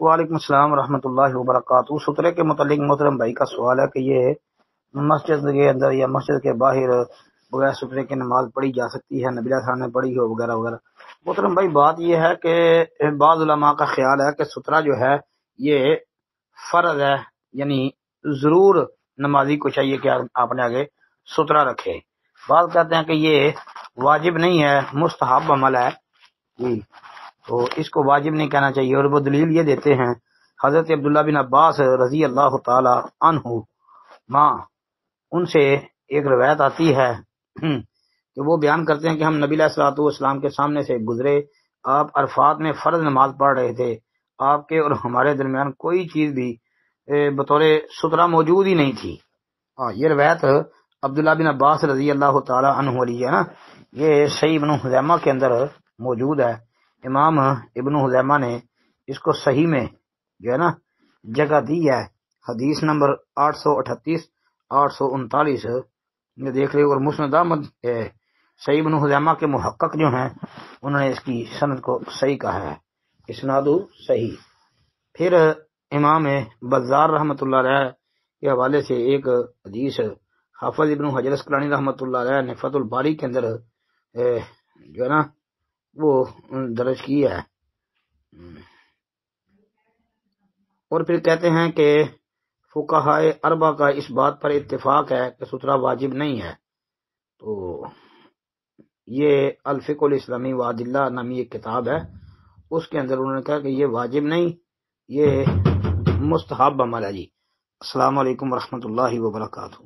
وعلیکم السلام ورحمۃ اللہ وبرکاتہ۔ سترے کے متعلق محترم بھائی کا سوال ہے کہ یہ مسجد کے اندر یا مسجد کے باہر بغیر سترے کے نماز پڑھی جا سکتی ہے، نبی علیہ السلام نے پڑھی ہو وغیرہ وغیرہ۔ محترم بھائی بات یہ ہے کہ بعض علماء کا خیال ہے کہ سترہ جو ہے یہ فرض ہے، یعنی ضرور نمازی کو چاہیے کہ آپ نے آگے سترہ رکھے۔ بعض کہتے ہیں کہ یہ واجب نہیں ہے، مستحب عمل ہے جی، تو اس کو واجب نہیں کہنا چاہیے، اور وہ دلیل یہ دیتے ہیں حضرت عبداللہ بن عباس رضی اللہ تعالی عنہ ماں، ان سے ایک روایت آتی ہے کہ وہ بیان کرتے ہیں کہ ہم نبی علیہ الصلوۃ والسلام کے سامنے سے گزرے، آپ عرفات میں فرض نماز پڑھ رہے تھے، آپ کے اور ہمارے درمیان کوئی چیز بھی بطور سترہ موجود ہی نہیں تھی۔ یہ روایت عبداللہ بن عباس رضی اللہ تعالی عنہ والی ہے نا، یہ صحیح ابن خزیمہ کے اندر موجود ہے۔ امام ابن خزیمہ نے اس کو صحیح میں جو ہے نا جگہ دی ہے، حدیث نمبر 838 839 میں دیکھ رہے، اور مسند احمد صحیح ابن خزیمہ کے محقق جو ہیں انہوں نے اس کی سند کو صحیح کہا ہے، اسناد صحیح۔ پھر امام بزار رحمۃ اللہ علیہ کے حوالے سے ایک حدیث حافظ ابن حجر اسقلانی رحمۃ اللہ علیہ نے فتح الباری کے اندر جو ہے نا وہ درج کی ہے، اور پھر کہتے ہیں کہ فقہائے اربعہ کا اس بات پر اتفاق ہے کہ سترہ واجب نہیں ہے۔ تو یہ الفقہ الاسلامی وادلہ نامی ایک کتاب ہے، اس کے اندر انہوں نے کہا کہ یہ واجب نہیں، یہ مستحب عمل ہے جی۔ السلام علیکم ورحمۃ اللہ وبرکاتہ۔